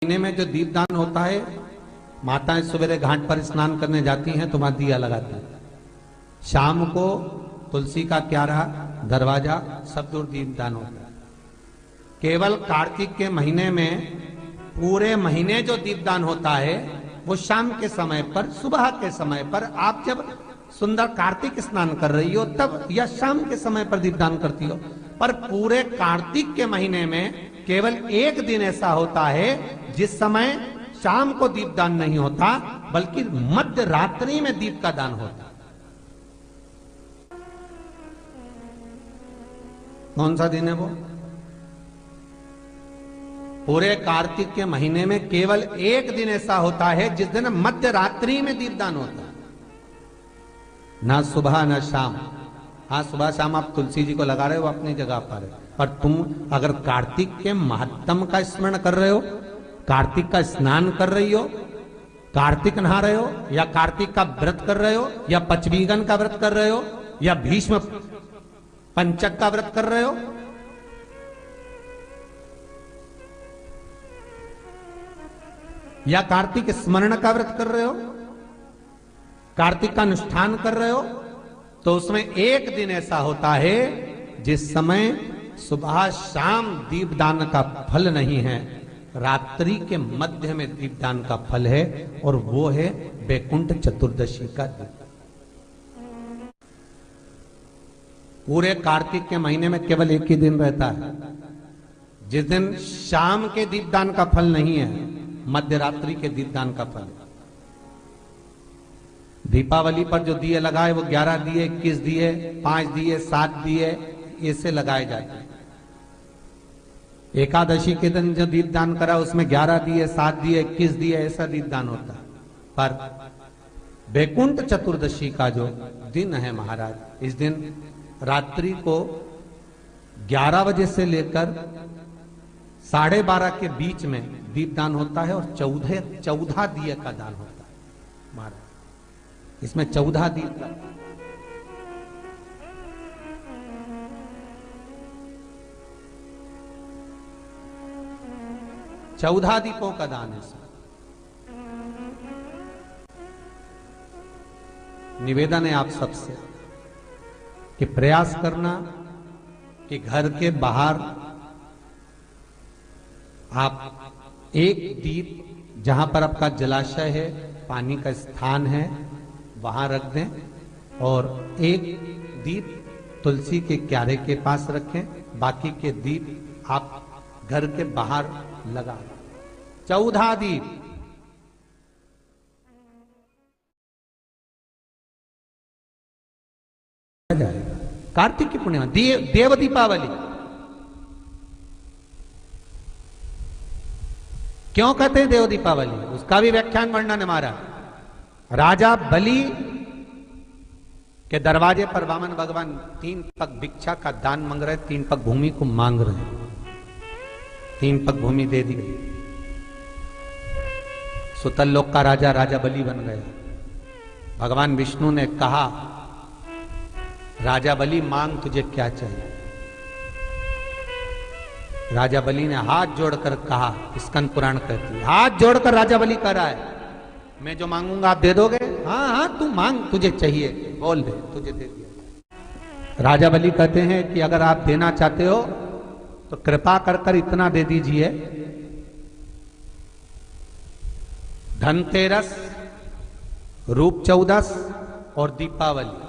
महीने में जो दीपदान होता है, माताएं सवेरे घाट पर स्नान करने जाती हैं तो वहां दिया लगाती हैं। शाम को तुलसी का क्यारा, दरवाजा सब दूर दीपदान होता है। केवल कार्तिक के महीने में पूरे महीने जो दीपदान होता है वो शाम के समय पर, सुबह के समय पर, आप जब सुंदर कार्तिक स्नान कर रही हो तब, या शाम के समय पर दीपदान करती हो। पर पूरे कार्तिक के महीने में केवल एक दिन ऐसा होता है जिस समय शाम को दीपदान नहीं होता, बल्कि मध्य रात्रि में दीप का दान होता। कौन सा दिन है वो? पूरे कार्तिक के महीने में केवल एक दिन ऐसा होता है जिस दिन मध्य रात्रि में दीपदान होता है, ना सुबह ना शाम। हाँ, सुबह शाम आप तुलसी जी को लगा रहे हो अपनी जगह पर, पर तुम अगर कार्तिक के महात्म का स्मरण कर रहे हो, कार्तिक का स्नान कर रही हो, कार्तिक नहा रहे हो, या कार्तिक का व्रत कर रहे हो, या पचवीगन का व्रत कर रहे हो, या भीष्म पंचक का व्रत कर रहे हो, या कार्तिक स्मरण का व्रत कर रहे हो, कार्तिक का अनुष्ठान कर रहे हो, तो उसमें एक दिन ऐसा होता है जिस समय सुबह शाम दीपदान का फल नहीं है, रात्रि के मध्य में दीपदान का फल है, और वो है वैकुंठ चतुर्दशी का दिन। पूरे कार्तिक के महीने में केवल एक ही दिन रहता है जिस दिन शाम के दीपदान का फल नहीं है, मध्य रात्रि के दीपदान का फल है। दीपावली पर जो दिए लगाए वो 11 दिए, 21 दिए, 5 दिए, 7 दिए, ऐसे लगाए जाते हैं। एकादशी के दिन जो दीपदान करा उसमें 11 दिए, 7 दिए, 21 दिए, ऐसा दीपदान होता है। पर वैकुंठ चतुर्दशी का जो दिन है महाराज, इस दिन रात्रि को 11 बजे से लेकर 12:30 के बीच में दीपदान होता है, और 14 दिए का दान होता है महाराज। इसमें 14 दीप, 14 दीपों का दान है। निवेदन है आप सबसे कि प्रयास करना कि घर के बाहर आप एक दीप, जहां पर आपका जलाशय है, पानी का स्थान है, वहां रख दें, और एक दीप तुलसी के क्यारे के पास रखें, बाकी के दीप आप घर के बाहर लगा। 14 दीप। कार्तिक की पूर्णिमा, देव दीपावली। क्यों कहते हैं देव दीपावली? उसका भी व्याख्यान वर्णन हमारा। राजा बलि के दरवाजे पर वामन भगवान 3 पग भिक्षा का दान मांग रहे, 3 पग भूमि को मांग रहे हैं। 3 पग भूमि दे दी गई। सुतल लोक का राजा राजा बलि बन गया। भगवान विष्णु ने कहा, राजा बलि मांग तुझे क्या चाहिए? राजा बलि ने हाथ जोड़कर कहा, स्कंद पुराण कहती है, हाथ जोड़कर राजा बलि कह रहा है, मैं जो मांगूंगा आप दे दोगे? हाँ हाँ तू मांग, तुझे चाहिए, बोल दे, तुझे दे दिया। राजा बलि कहते हैं कि अगर आप देना चाहते हो तो कृपा कर कर इतना दे दीजिए, धनतेरस, रूप चौदस और दीपावली